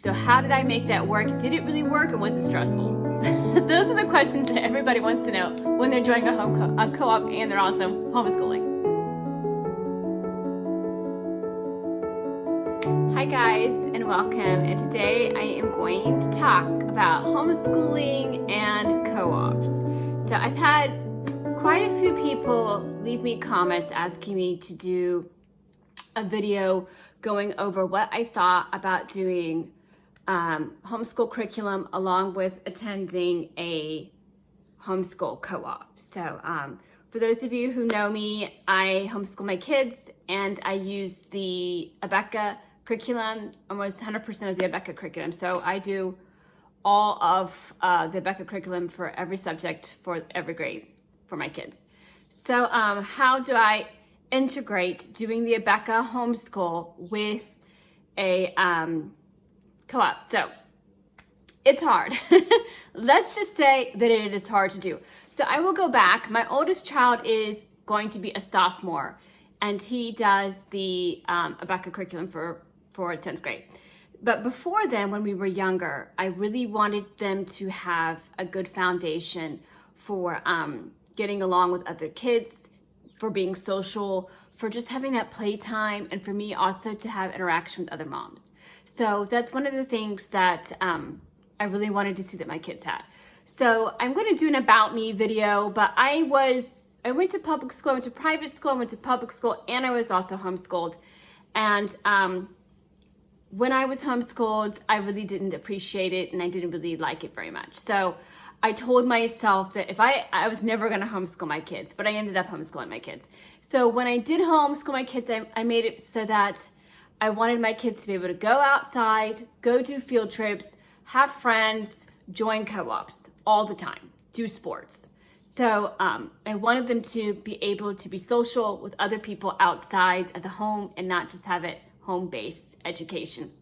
So how did I make that work? Did it really work, and was it stressful? Those are the questions that everybody wants to know when they're joining a co-op and they're also homeschooling. Hi guys, and welcome. And today I am going to talk about homeschooling and co-ops. So I've had quite a few people leave me comments asking me to do a video going over what I thought about doing homeschool curriculum along with attending a homeschool co-op. So for those of you who know me, I homeschool my kids and I use the Abeka curriculum, almost 100% of the Abeka curriculum. So I do all of the Abeka curriculum for every subject for every grade for my kids. So how do I integrate doing the Abeka homeschool with a co-op? So it's hard. Let's just say that it is hard to do. So I will go back. My oldest child is going to be a sophomore and he does the Abeka curriculum for 10th grade. But before then, when we were younger, I really wanted them to have a good foundation for getting along with other kids, for being social, for just having that playtime, and for me also to have interaction with other moms. So that's one of the things that I really wanted to see that my kids had. So I'm going to do an about me video, but I went to public school, I went to private school, I went to public school, and I was also homeschooled. And when I was homeschooled, I really didn't appreciate it and I didn't really like it very much. So I told myself that if I was never going to homeschool my kids, but I ended up homeschooling my kids. So when I did homeschool my kids, I made it so that I wanted my kids to be able to go outside, go do field trips, have friends, join co-ops all the time, do sports. So I wanted them to be able to be social with other people outside of the home and not just have it home-based education.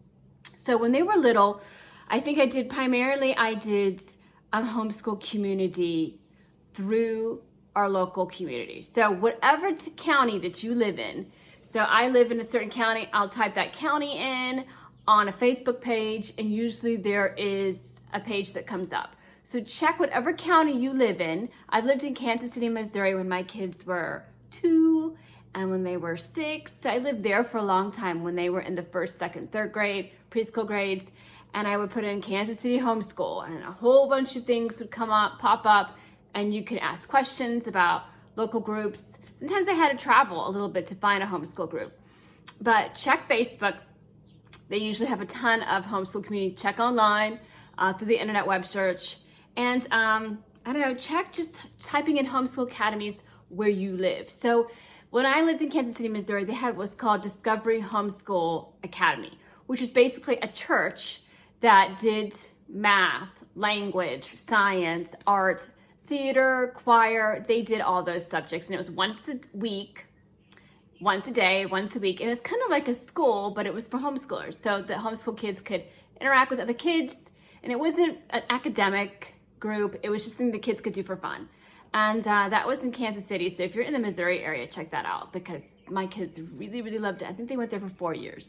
So when they were little, I think I did a homeschool community through our local community. So whatever county that you live in, so I live in a certain county, I'll type that county in on a Facebook page, and usually there is a page that comes up. So check whatever county you live in. I've lived in Kansas City, Missouri when my kids were 2 and when they were 6. So I lived there for a long time when they were in the 1st, 2nd, 3rd grade, preschool grades. And I would put in Kansas City homeschool and a whole bunch of things would pop up, and you could ask questions about local groups. Sometimes I had to travel a little bit to find a homeschool group. But check Facebook. They usually have a ton of homeschool community. Check online through the internet web search. And I don't know, check just typing in homeschool academies where you live. So when I lived in Kansas City, Missouri, they had what's called Discovery Homeschool Academy, which is basically a church that did math, language, science, art, theater, choir. They did all those subjects, and it was once a week, once a day, once a week. And it's kind of like a school, but it was for homeschoolers. So the homeschool kids could interact with other kids, and it wasn't an academic group. It was just something the kids could do for fun. And that was in Kansas City. So if you're in the Missouri area, check that out because my kids really, really loved it. I think they went there for 4 years.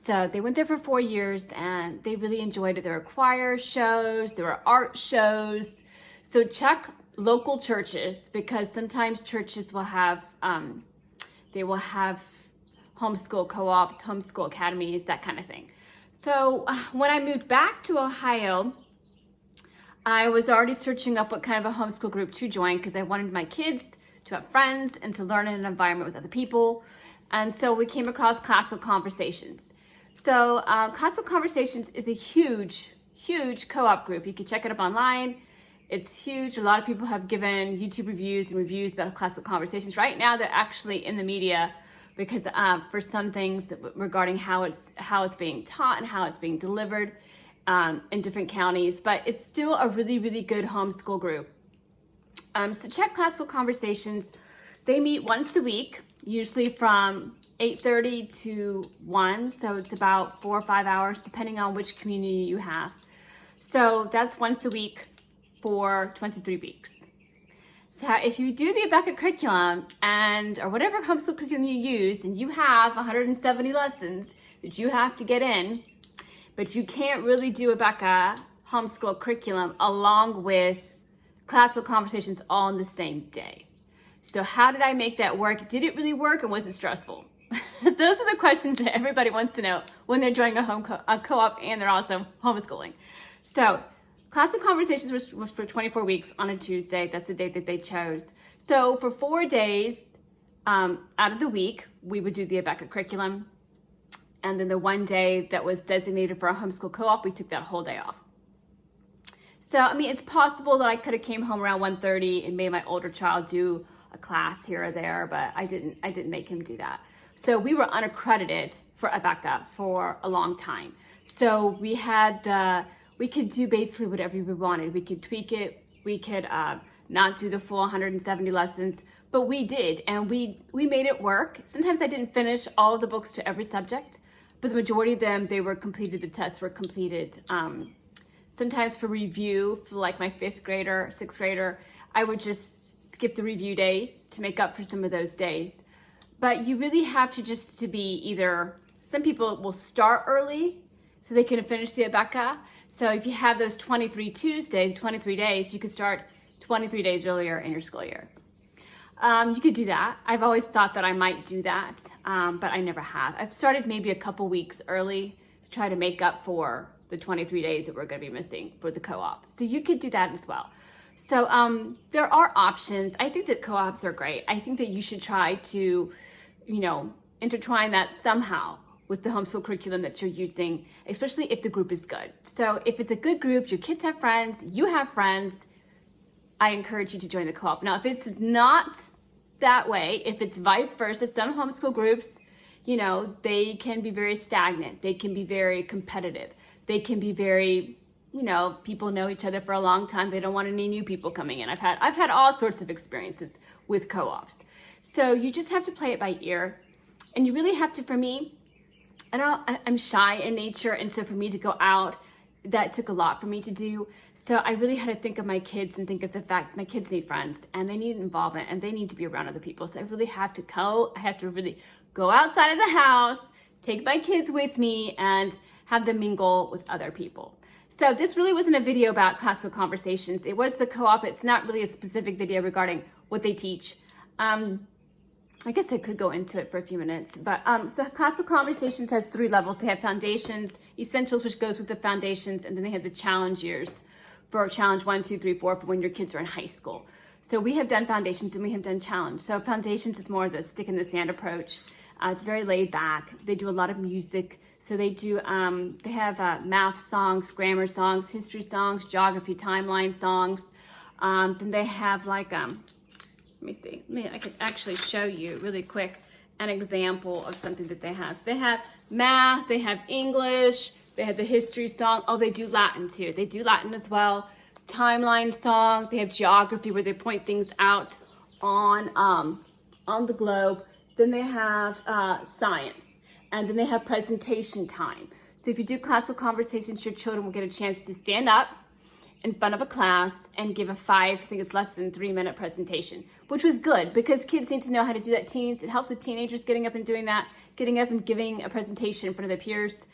So they went there for 4 years and they really enjoyed it. There were choir shows, there were art shows. So check local churches because sometimes churches will have, they will have homeschool co-ops, homeschool academies, that kind of thing. So when I moved back to Ohio, I was already searching up what kind of a homeschool group to join because I wanted my kids to have friends and to learn in an environment with other people. And so we came across Classical Conversations. So Classical Conversations is a huge, huge co-op group. You can check it up online. It's huge. A lot of people have given YouTube reviews and reviews about Classical Conversations. Right now, they're actually in the media because for some things regarding how it's being taught and how it's being delivered in different counties. But it's still a really, really good homeschool group. So check Classical Conversations. They meet once a week, usually from 8:30 to 1. So it's about 4 or 5 hours, depending on which community you have. So that's once a week for 23 weeks. So if you do the Abeka curriculum or whatever homeschool curriculum you use, and you have 170 lessons that you have to get in, but you can't really do Abeka homeschool curriculum along with classical conversations all in the same day. So how did I make that work? Did it really work, and was it stressful? Those are the questions that everybody wants to know when they're joining a co-op and they're also homeschooling. So classical conversations was for 24 weeks on a Tuesday. That's the date that they chose. So for 4 days out of the week, we would do the Abeka curriculum. And then the one day that was designated for a homeschool co-op, we took that whole day off. So, I mean, it's possible that I could have came home around 1:30 and made my older child do a class here or there, but I didn't make him do that. So we were unaccredited for Abeka for a long time. So we could do basically whatever we wanted. We could tweak it. We could not do the full 170 lessons, but we did, and we made it work. Sometimes I didn't finish all of the books to every subject, but the majority of them, they were completed, the tests were completed. Sometimes for review, for like my 5th grader, 6th grader, I would just skip the review days to make up for some of those days. But you really have to be either, some people will start early so they can finish the Abeka. So if you have those 23 Tuesdays, 23 days, you could start 23 days earlier in your school year. You could do that. I've always thought that I might do that, but I never have. I've started maybe a couple weeks early to try to make up for the 23 days that we're going to be missing for the co-op. So you could do that as well. So there are options. I think that co-ops are great. I think that you should try to, intertwine that somehow with the homeschool curriculum that you're using, especially if the group is good. So if it's a good group, your kids have friends, you have friends, I encourage you to join the co-op. Now, if it's not that way, if it's vice versa, some homeschool groups, they can be very stagnant. They can be very competitive. They can be very, people know each other for a long time. They don't want any new people coming in. I've had all sorts of experiences with co-ops. So you just have to play it by ear. And you really have to, for me, I'm shy in nature. And so for me to go out, that took a lot for me to do. So I really had to think of my kids and think of the fact my kids need friends and they need involvement and they need to be around other people. So I really have to really go outside of the house, take my kids with me, and have them mingle with other people. So this really wasn't a video about classical conversations. It was the co-op. It's not really a specific video regarding what they teach. I guess I could go into it for a few minutes, but so classical conversations has 3 levels. They have foundations, essentials, which goes with the foundations, and then they have the challenge years for challenge 1, 2, 3, 4 for when your kids are in high school. So we have done foundations and we have done challenge. So foundations is more of the stick in the sand approach. It's very laid back. They do a lot of music. So they do, they have math songs, grammar songs, history songs, geography, timeline songs. Then they have like, let me see, I could actually show you really quick an example of something that they have. So they have math, they have English, they have the history song. Oh, they do Latin too. They do Latin as well. Timeline song. They have geography where they point things out on the globe. Then they have science. And then they have presentation time. So if you do classical conversations, your children will get a chance to stand up in front of a class and give a 5, I think it's less than 3-minute presentation, which was good because kids need to know how to do that. Teens, it helps with teenagers getting up and doing that, getting up and giving a presentation in front of their peers,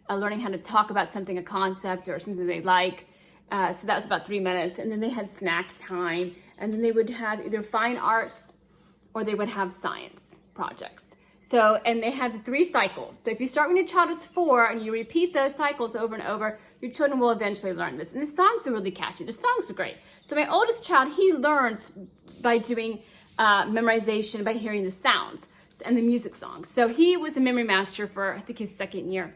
learning how to talk about something, a concept or something they like. So that was about 3 minutes. And then they had snack time. And then they would have either fine arts or they would have science projects. So, and they have the 3 cycles. So if you start when your child is 4 and you repeat those cycles over and over, your children will eventually learn this. And the songs are really catchy. The songs are great. So my oldest child, he learns by doing memorization, by hearing the sounds and the music songs. So he was a memory master for, I think, his 2nd year.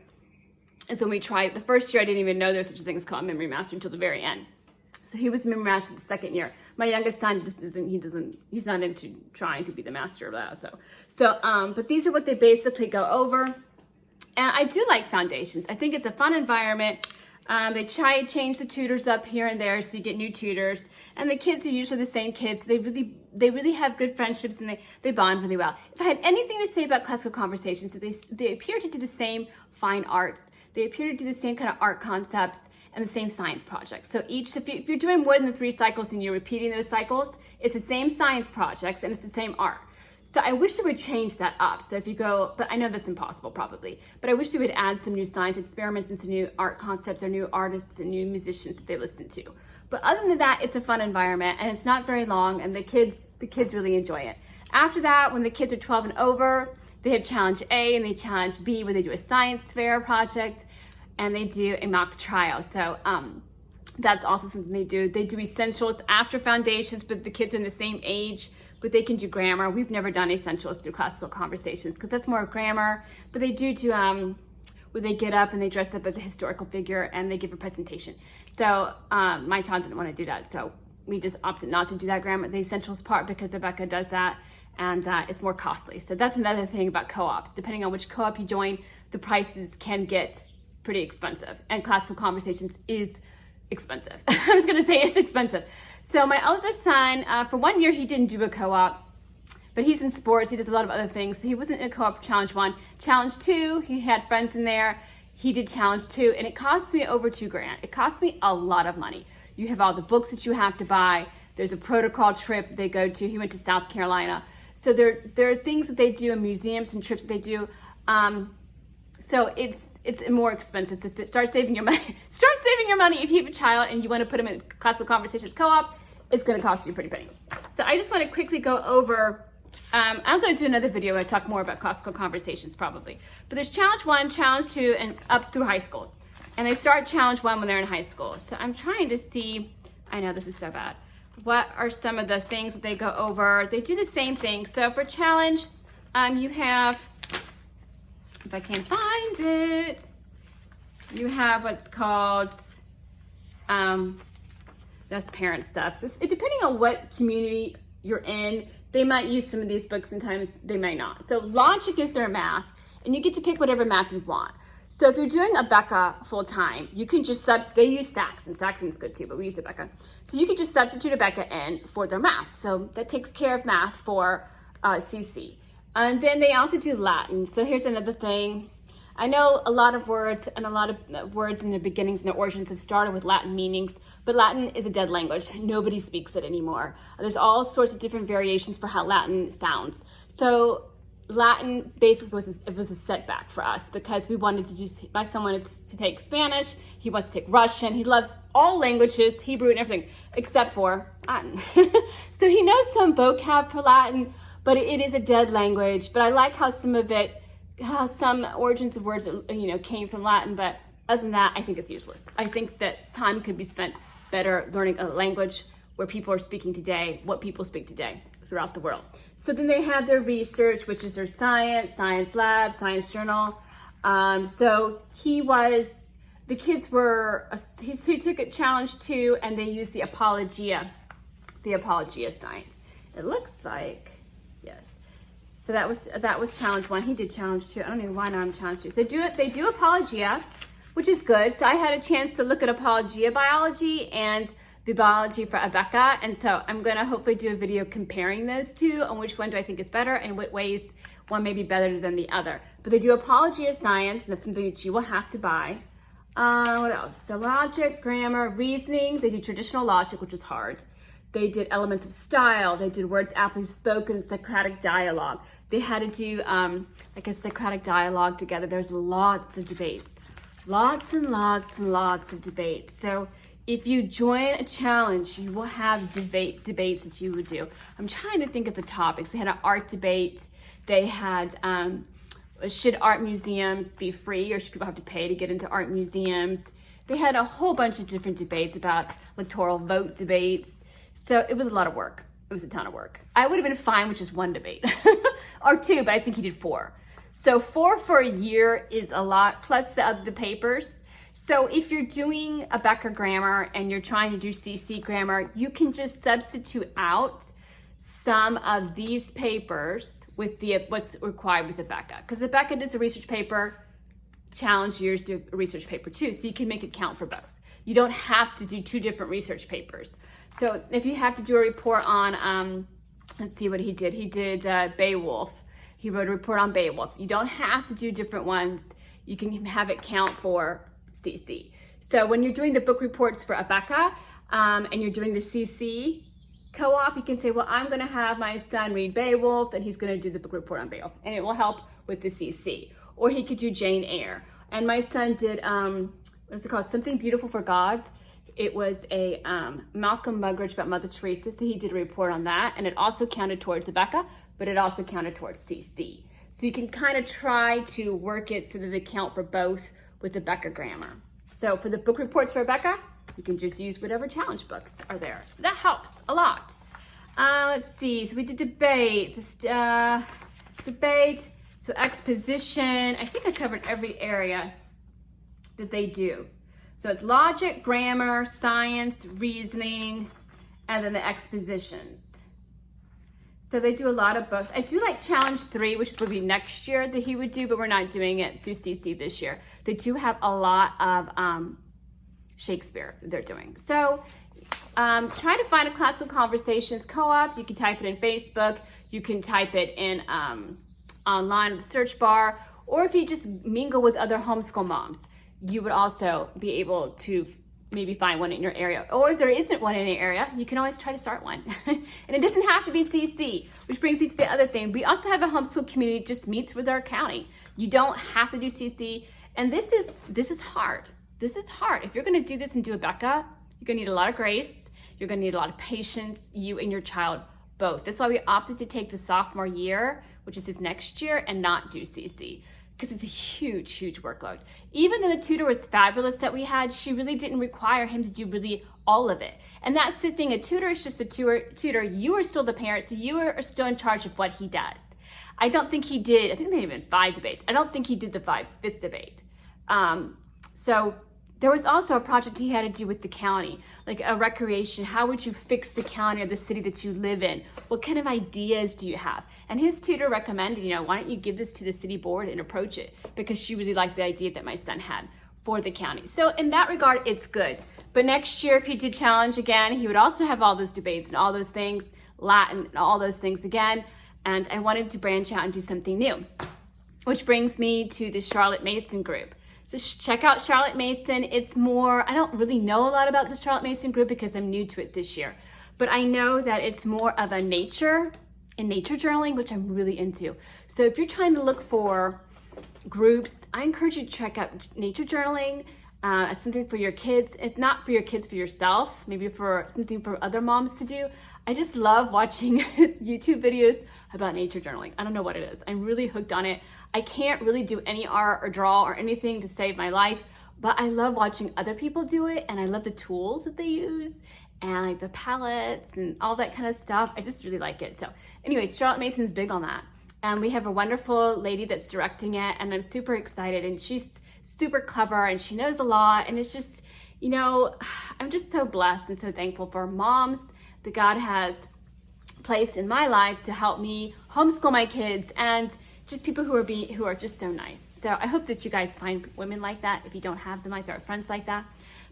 And so when we tried, the first year I didn't even know there was such a thing as called memory master until the very end. So he was a memory master the 2nd year. My youngest son just he's not into trying to be the master of that. But these are what they basically go over. And I do like foundations. I think it's a fun environment. They try to change the tutors up here and there so you get new tutors. And the kids are usually the same kids. They really have good friendships and they bond really well. If I had anything to say about classical conversations, they appear to do the same fine arts. They appear to do the same kind of art concepts and the same science projects. So if you're doing more than the 3 cycles and you're repeating those cycles, it's the same science projects and it's the same art. So I wish they would change that up. So if you go, but I know that's impossible probably, but I wish they would add some new science experiments and some new art concepts or new artists and new musicians that they listen to. But other than that, it's a fun environment and it's not very long and the kids really enjoy it. After that, when the kids are 12 and over, they have challenge A and they challenge B where they do a science fair project and they do a mock trial. So that's also something they do. They do essentials after foundations, but the kids are in the same age, but they can do grammar. We've never done essentials through classical conversations because that's more grammar, but they do where they get up and they dress up as a historical figure and they give a presentation. So my child didn't want to do that, so we just opted not to do that grammar, the essentials part, because Abeka does that and it's more costly. So that's another thing about co-ops. Depending on which co-op you join, the prices can get pretty expensive, and classical conversations is expensive. I was gonna say it's expensive. So my older son, for 1 year, he didn't do a co-op, but he's in sports, he does a lot of other things. So he wasn't in a co-op for challenge 1. Challenge 2, he had friends in there. He did challenge 2, and it cost me over $2,000. It cost me a lot of money. You have all the books that you have to buy. There's a protocol trip that they go to. He went to South Carolina. So there are things that they do in museums and trips that they do. So it's more expensive. So start saving your money. Start saving your money if you have a child and you want to put them in classical conversations co-op. It's going to cost you a pretty penny. So I just want to quickly go over. I'm going to do another video where I talk more about classical conversations probably. But there's challenge 1, challenge 2, and up through high school. And they start challenge 1 when they're in high school. So I'm trying to see. I know this is so bad. What are some of the things that they go over? They do the same thing. So for challenge, you have, if I can find it, you have what's called, that's parent stuff. So depending on what community you're in, they might use some of these books and sometimes they might not. So logic is their math, and you get to pick whatever math you want. So if you're doing Abeka full time, you can just they use Saxon. Saxon is good too, but we use Abeka. So you can just substitute Abeka in for their math. So that takes care of math for CC. And then they also do Latin. So here's another thing. I know a lot of words and a lot of words in their beginnings and their origins have started with Latin meanings, but Latin is a dead language. Nobody speaks it anymore. There's all sorts of different variations for how Latin sounds. So Latin basically was a setback for us because we wanted to my son wanted to take Spanish, he wants to take Russian, he loves all languages, Hebrew and everything, except for Latin. So he knows some vocab for Latin, but it is a dead language. But I like how some origins of words, came from Latin, but other than that, I think it's useless. I think that time could be spent better learning a language where people are speaking today, what people speak today throughout the world. So then they have their research, which is their science lab, science journal. So he took a challenge 2 and they used the Apologia science. It looks like, yes. So that was challenge 1. He did challenge 2. I don't know why now I'm challenge 2. So they do Apologia, which is good. So I had a chance to look at Apologia biology and the biology for Abeka, and so I'm gonna hopefully do a video comparing those two on which one do I think is better and what ways one may be better than the other. But they do Apologia science, and that's something that you will have to buy. What else? So logic, grammar, reasoning. They do traditional logic, which is hard. They did elements of style. They did words aptly spoken, Socratic dialogue. They had to do like a Socratic dialogue together. There's lots of debates, lots and lots and lots of debates. So if you join a challenge, you will have debates that you would do. I'm trying to think of the topics. They had an art debate. They had, should art museums be free or should people have to pay to get into art museums? They had a whole bunch of different debates about electoral vote debates. So it was a lot of work. It was a ton of work. I would have been fine with just 1 debate or 2, but I think he did 4. So 4 for a year is a lot, plus the papers. So if you're doing Abeka grammar and you're trying to do CC grammar, you can just substitute out some of these papers with what's required with Abeka. Because Abeka does a research paper, challenge years do a research paper too, so you can make it count for both. You don't have to do 2 different research papers. So if you have to do a report on, let's see what he did. He did Beowulf. He wrote a report on Beowulf. You don't have to do different ones. You can have it count for CC. So when you're doing the book reports for Abeka and you're doing the CC co-op, you can say, well, I'm gonna have my son read Beowulf and he's gonna do the book report on Beowulf, and it will help with the CC. Or he could do Jane Eyre. And my son did, what's it called? Something Beautiful for God. It was a Malcolm Muggeridge about Mother Teresa, so he did a report on that, and it also counted towards Abeka, but it also counted towards CC. So you can kind of try to work it so that they count for both with the Abeka grammar. So for the book reports for Abeka, you can just use whatever challenge books are there. So that helps a lot. Let's see, so we did debate, so exposition. I think I covered every area that they do. So it's logic, grammar, science, reasoning, and then the expositions. So they do a lot of books. I do like challenge 3, which would be next year that he would do, but we're not doing it through CC this year. They do have a lot of Shakespeare that they're doing. So try to find a classical conversations co-op. You can type it in Facebook. You can type it in online in the search bar, or if you just mingle with other homeschool moms, you would also be able to maybe find one in your area. Or if there isn't one in your area, you can always try to start one. And it doesn't have to be CC, which brings me to the other thing. We also have a homeschool community that just meets with our county. You don't have to do CC. And this is hard. This is hard. If you're gonna do this and do Abeka, you're gonna need a lot of grace. You're gonna need a lot of patience, you and your child both. That's why we opted to take the sophomore year, which is his next year, and not do CC, because it's a huge, huge workload. Even though the tutor was fabulous that we had, she really didn't require him to do really all of it. And that's the thing, a tutor is just a tutor. You are still the parent, so you are still in charge of what he does. I don't think he did, I think there may have been 5 debates. I don't think he did the 5th debate. So there was also a project he had to do with the county, like a recreation. How would you fix the county or the city that you live in? What kind of ideas do you have? And his tutor recommended, why don't you give this to the city board and approach it? Because she really liked the idea that my son had for the county. So in that regard, it's good. But next year, if he did challenge again, he would also have all those debates and all those things, Latin and all those things again. And I wanted to branch out and do something new, which brings me to the Charlotte Mason group. So check out Charlotte Mason. It's more, I don't really know a lot about the Charlotte Mason group because I'm new to it this year, but I know that it's more of a nature journaling, which I'm really into. So if you're trying to look for groups, I encourage you to check out nature journaling as something for your kids. If not for your kids, for yourself, maybe for something for other moms to do. I just love watching YouTube videos about nature journaling. I don't know what it is. I'm really hooked on it. I can't really do any art or draw or anything to save my life, but I love watching other people do it, and I love the tools that they use and like the palettes and all that kind of stuff. I just really like it. So anyways, Charlotte Mason's big on that. And we have a wonderful lady that's directing it, and I'm super excited, and she's super clever and she knows a lot. And it's just, I'm just so blessed and so thankful for moms that God has placed in my life to help me homeschool my kids, and just people who are just so nice. So I hope that you guys find women like that if you don't have them, like there are friends like that.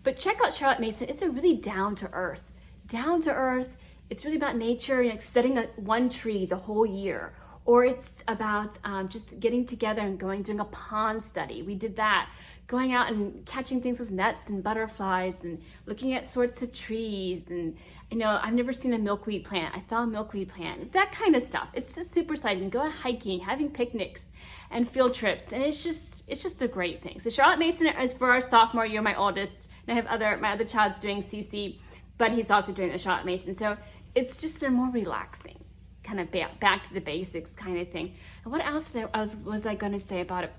But check out Charlotte Mason. It's a really down to earth. It's really about nature, studying one tree the whole year. Or it's about just getting together and doing a pond study. We did that. Going out and catching things with nets and butterflies and looking at sorts of trees. And I've never seen a milkweed plant. I saw a milkweed plant, that kind of stuff. It's just super exciting. Go hiking, having picnics and field trips. And it's just a great thing. So Charlotte Mason is for our sophomore year, my oldest. And I have my other child's doing CC, but he's also doing the Charlotte Mason. So it's just a more relaxing, kind of back to the basics kind of thing. And what else was I going to say about it?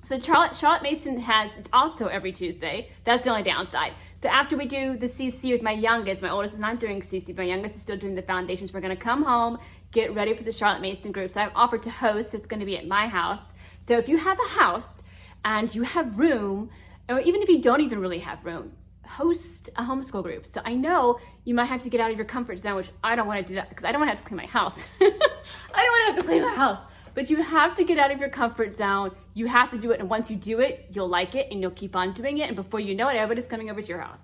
So Charlotte Mason it's also every Tuesday. That's the only downside. So after we do the CC with my youngest, my oldest is not doing CC, but my youngest is still doing the foundations. We're going to come home, get ready for the Charlotte Mason group. So I've offered to host. So it's going to be at my house. So if you have a house and you have room, or even if you don't even really have room, host a homeschool group. So I know you might have to get out of your comfort zone, which I don't want to do that because I don't want to have to clean my house. I don't want to have to clean my house. But you have to get out of your comfort zone. You have to do it. And once you do it, you'll like it and you'll keep on doing it. And before you know it, everybody's coming over to your house.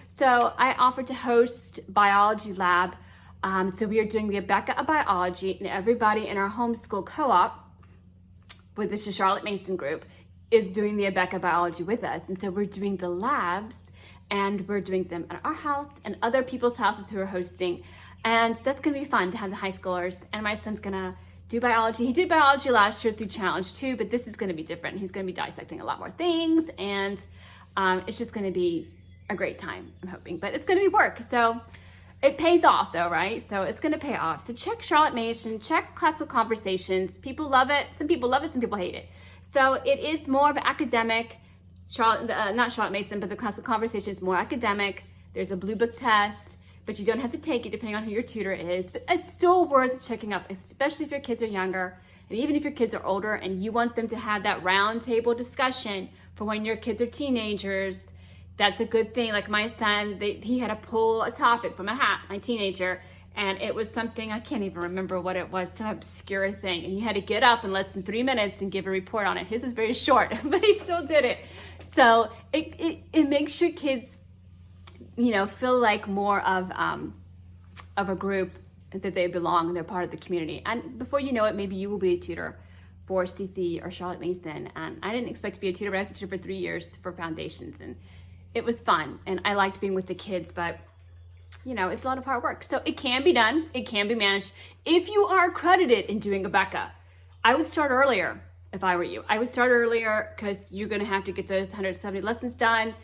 So I offered to host biology lab. So we are doing the Abeka biology, and everybody in our homeschool co-op with the Charlotte Mason group is doing the Abeka biology with us. And so we're doing the labs, and we're doing them at our house and other people's houses who are hosting. And that's gonna be fun to have the high schoolers. And my son's gonna do biology. He did biology last year through Challenge 2, but this is gonna be different. He's gonna be dissecting a lot more things, and it's just gonna be a great time, I'm hoping. But it's gonna be work, so it pays off though, right? So it's gonna pay off. So check Charlotte Mason, check Classical Conversations. People love it, some people hate it. So it is more of an academic, not Charlotte Mason, but the Classical Conversations is more academic. There's a blue book test, but you don't have to take it depending on who your tutor is. But it's still worth checking up, especially if your kids are younger, and even if your kids are older and you want them to have that round table discussion for when your kids are teenagers. That's a good thing. Like my son, he had to pull a topic from a hat, my teenager, and it was something, I can't even remember what it was, some obscure thing. And he had to get up in less than 3 minutes and give a report on it. His is very short, but he still did it. So it makes your kids, feel like more of a group, that they belong and they're part of the community. And before you know it, maybe you will be a tutor for CC or Charlotte Mason. And I didn't expect to be a tutor, but I was a tutor for 3 years for foundations. And it was fun. And I liked being with the kids, but it's a lot of hard work. So it can be done. It can be managed. If you are accredited in doing Abeka, I would start earlier if I were you. I would start earlier because you're going to have to get those 170 lessons done.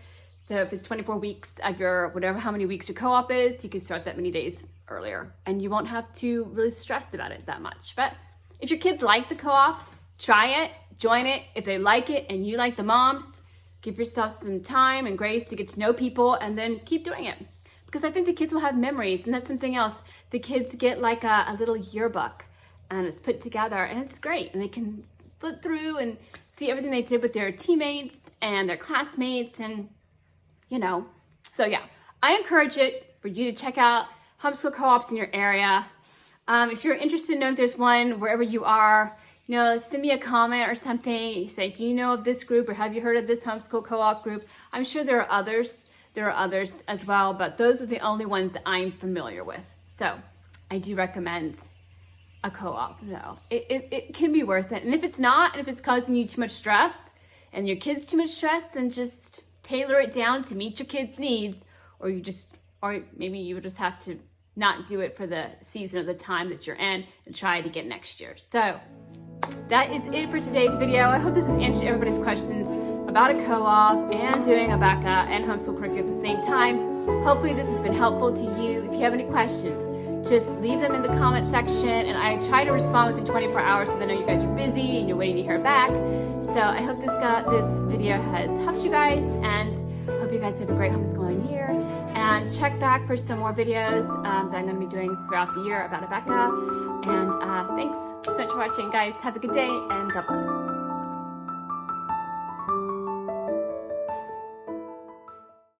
So if it's 24 weeks of your, how many weeks your co-op is, you can start that many days earlier and you won't have to really stress about it that much. But if your kids like the co-op, try it, join it. If they like it and you like the moms, give yourself some time and grace to get to know people and then keep doing it. Because I think the kids will have memories, and that's something else. The kids get like a little yearbook and it's put together and it's great. And they can flip through and see everything they did with their teammates and their classmates and so yeah, I encourage it for you to check out homeschool co-ops in your area. If you're interested in knowing if there's one wherever you are, send me a comment or something. You say, do you know of this group or have you heard of this homeschool co-op group? I'm sure there are others. There are others as well, but those are the only ones that I'm familiar with. So I do recommend a co-op though. It can be worth it. And if it's not, and if it's causing you too much stress and your kids too much stress, then just tailor it down to meet your kids' needs, or maybe you would just have to not do it for the season or the time that you're in and try it again next year. So that is it for today's video. I hope this has answered everybody's questions about a co-op and doing Abeka and homeschool curriculum at the same time. Hopefully this has been helpful to you. If you have any questions, just leave them in the comment section and I try to respond within 24 hours so I know you guys are busy and you're waiting to hear back. So I hope this video has helped you guys, and hope you guys have a great homeschooling year. And check back for some more videos that I'm going to be doing throughout the year about Abeka. And thanks so much for watching, guys. Have a good day and God bless.